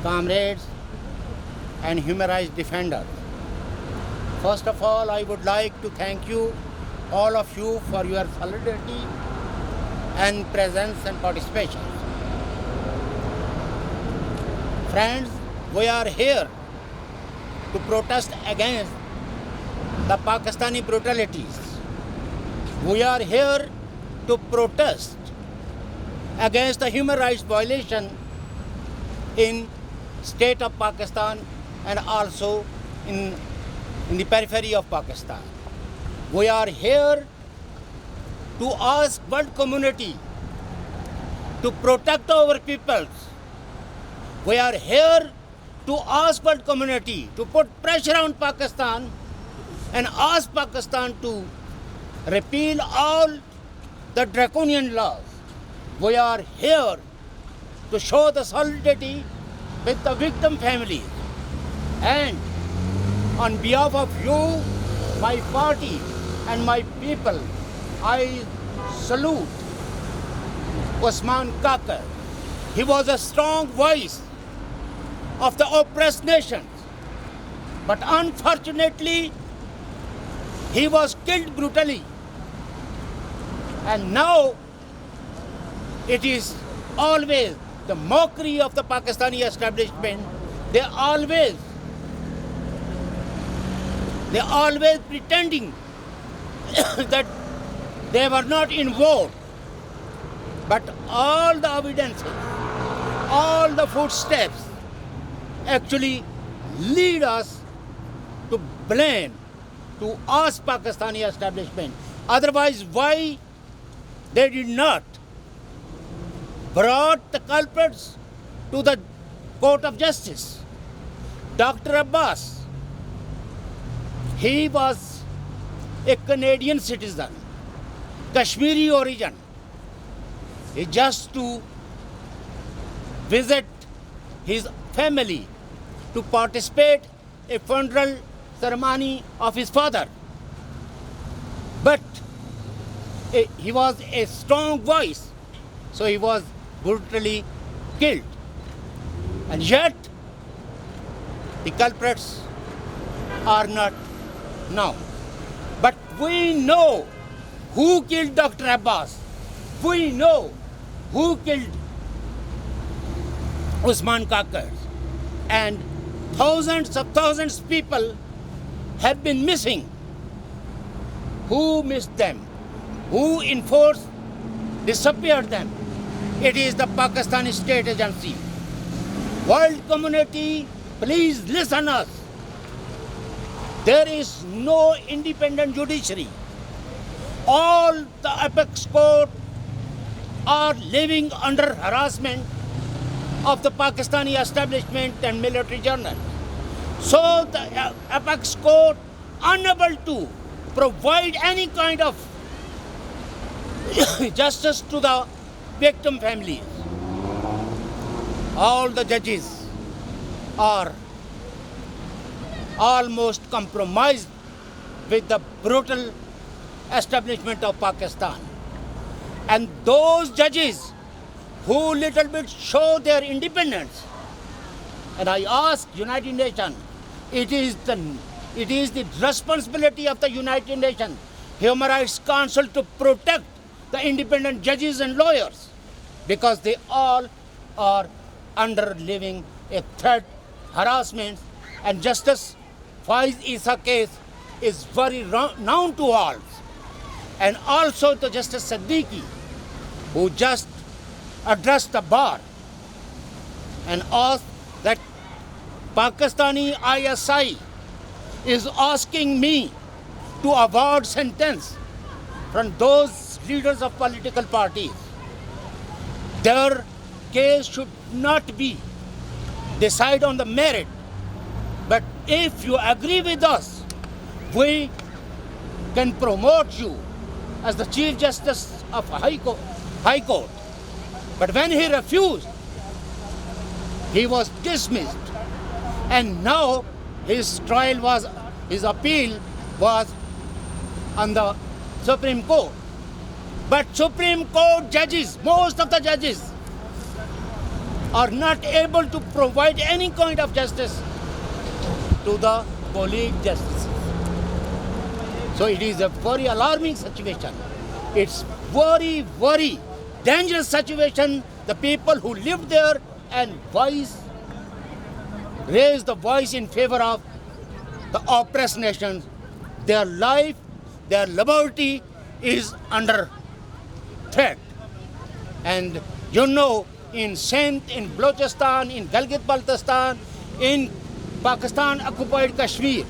comrades, and human rights defenders. First of all, I would like to thank you, all of you, for your solidarity and presence and participation. Friends, we are here to protest against the Pakistani brutalities. We are here to protest against the human rights violation in state of Pakistan and also in the periphery of Pakistan. We are here to ask world community to protect our peoples. We are here to ask world community to put pressure on Pakistan and ask Pakistan to repeal all the draconian laws. We are here to show the solidarity with the victim families. And on behalf of you, my party and my people, I salute Osman Kakar. He was a strong voice of the oppressed nations. But unfortunately, he was killed brutally. And now it is always the mockery of the Pakistani establishment. They always pretending that they were not involved. But all the evidences, all the footsteps actually lead us to blame, to ask Pakistani establishment. Otherwise, why they did not brought the culprits to the court of justice? Dr. Abbas, he was a Canadian citizen, Kashmiri origin. He just to visit his family to participate a funeral ceremony of his father. But he was a strong voice, so he was brutally killed. And yet, the culprits are not known. But we know who killed Dr. Abbas. We know who killed Usman Kakar. And thousands of people have been missing. Who missed them? Who enforced, disappeared them? It is the Pakistani state agency. World community, please listen us. There is no independent judiciary. All the apex court are living under harassment of the Pakistani establishment and military journal. So the apex court unable to provide any kind of justice to the victim families. All the judges are almost compromised with the brutal establishment of Pakistan. And those judges who little bit show their independence, and I ask United Nations, it is the responsibility of the United Nations Human Rights Council to protect the independent judges and lawyers, because they all are under living a threat, harassment, and Justice Faiz Isa case is very known to all. And also to Justice Siddiqui, who just addressed the bar and asked that Pakistani ISI is asking me to award sentence from those leaders of political parties. Their case should not be decided on the merit. But if you agree with us, we can promote you as the Chief Justice of High Court. But when he refused, he was dismissed. And now his appeal was on the Supreme Court. But Supreme Court judges, most of the judges, are not able to provide any kind of justice to the colleague justices. So it is a very alarming situation. It's very, very dangerous situation. The people who live there and raise the voice in favor of the oppressed nations, their life, their liberty is under threat. And you know, in Sindh, in Balochistan, in Gilgit-Baltistan, in Pakistan-occupied Kashmir,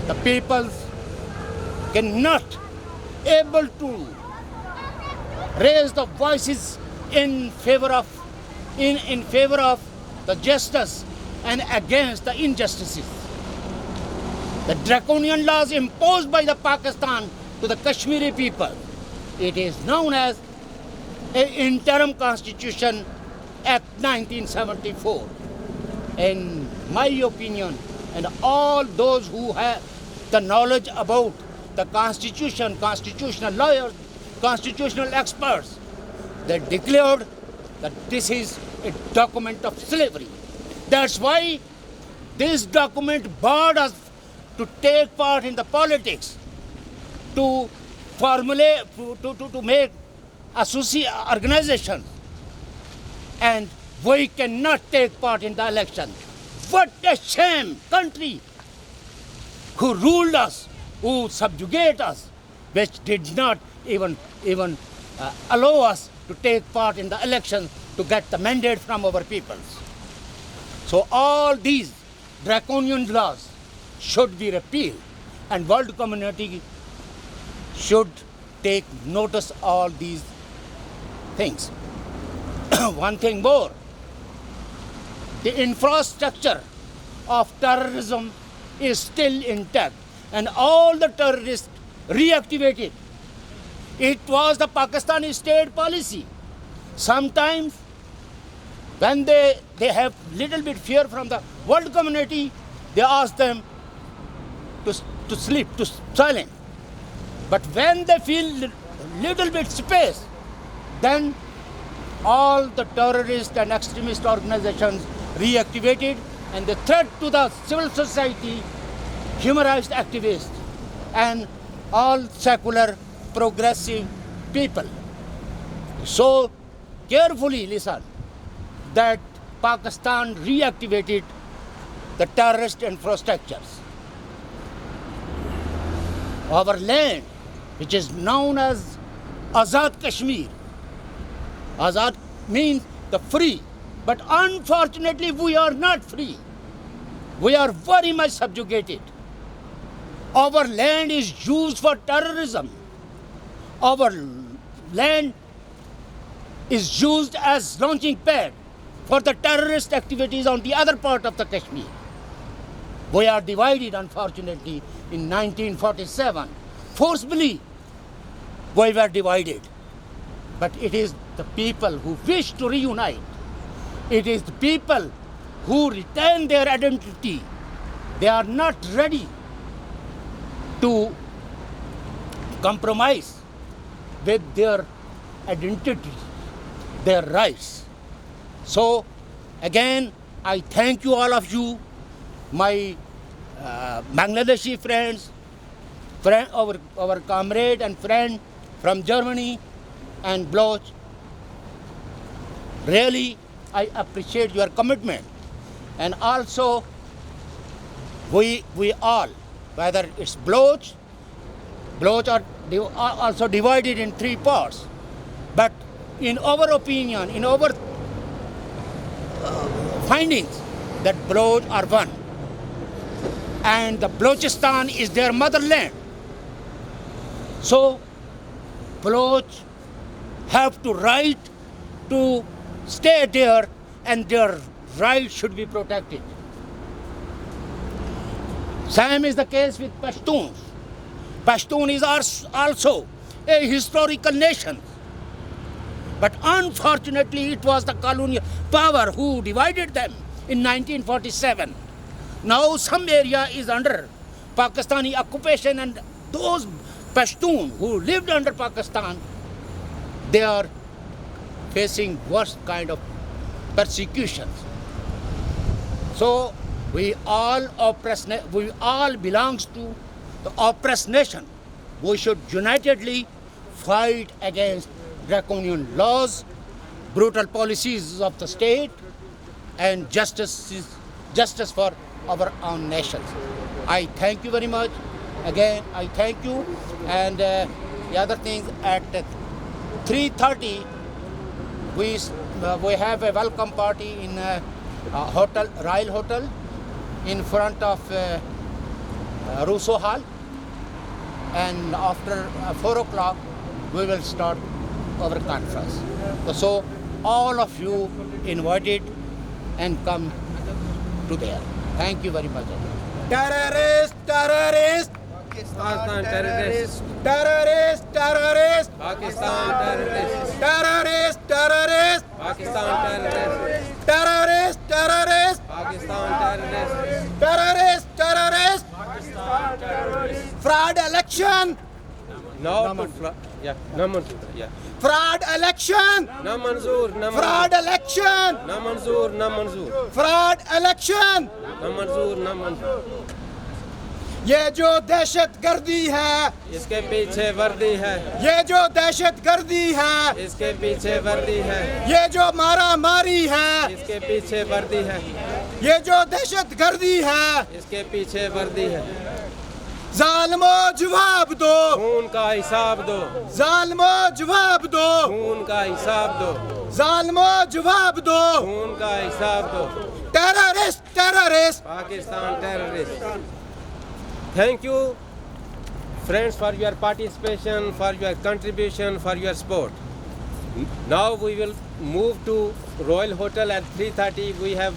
the people cannot able to raise the voices in favor of the justice and against the injustices. The draconian laws imposed by the Pakistan to the Kashmiri people, it is known as an Interim Constitution Act 1974. In my opinion, and all those who have the knowledge about the Constitution, constitutional lawyers, constitutional experts, they declared that this is a document of slavery. That's why this document barred us to take part in the politics, to formulate, to make organizations, and we cannot take part in the election. What a shame! Country who ruled us, who subjugate us, which did not even allow us to take part in the election to get the mandate from our peoples. So all these draconian laws should be repealed, and world community should take notice of all these things. One thing more, the infrastructure of terrorism is still intact, and all the terrorists reactivated. It was the Pakistani state policy. Sometimes when they have little bit fear from the world community, they ask them to sleep, to silent. But when they feel little bit space, then all the terrorist and extremist organizations reactivated, and the threat to the civil society, human rights activists, and all secular progressive people. So carefully listen that Pakistan reactivated the terrorist infrastructures. Our land, which is known as Azad Kashmir. Azad means the free, but unfortunately we are not free. We are very much subjugated. Our land is used for terrorism. Our land is used as launching pad for the terrorist activities on the other part of the Kashmir. We are divided, unfortunately, in 1947. Forcibly, we were divided. But it is the people who wish to reunite. It is the people who retain their identity. They are not ready to compromise with their identity, their rights. So, again, I thank you, all of you, my Bangladeshi friends, our comrade and friend from Germany and Baloch. Really, I appreciate your commitment. And also, we all, whether it's Baloch are also divided in three parts. But in our opinion, in our findings, that Baloch are one. And the Balochistan is their motherland. So, Baloch have to right to stay there, and their rights should be protected. Same is the case with Pashtuns. Pashtun is also a historical nation. But unfortunately, it was the colonial power who divided them in 1947. Now some area is under Pakistani occupation, and those Pashtun who lived under Pakistan, they are facing worst kind of persecutions. So we all belongs to the oppressed nation. We should unitedly fight against draconian laws, brutal policies of the state, and justice for our own nations. I thank you very much. Again, I thank you. And the other thing, at 3:30, we have a welcome party in hotel, Royal Hotel, in front of Russo Hall. And after 4 o'clock, we will start our conference. So all of you invited and come to there. Thank you very much. Terrorist, terrorist, Pakistan terrorist. terrorist, terrorist, Pakistan terrorist. terrorist, terrorist, Pakistan terrorist. terrorist, terrorist, Pakistan terrorist. terrorist, terrorist, fraud election, No manzoor. Yeah. fraud election, No manzoor. No fraud manzoor. election, No manzoor. No manzoor. fraud election. No manzoor. No manzoor. ये जो दहशत गर्दी है, इसके पीछे वर्दी है. ये जो दहशत गर्दी है, इसके पीछे वर्दी है. ये जो मारा मारी है, इसके पीछे वर्दी है. ये जो दहशत गर्दी है, इसके पीछे वर्दी है. जालिमो जवाब दो, खून का हिसाब दो. जालिमो जवाब दो, खून का हिसाब दो. जालिमो जवाब दो, खून का हिसाब दो. Terrorist, terrorist. Pakistan terrorist. Thank you, friends, for your participation, for your contribution, for your support. Now we will move to Royal Hotel at 3:30. We have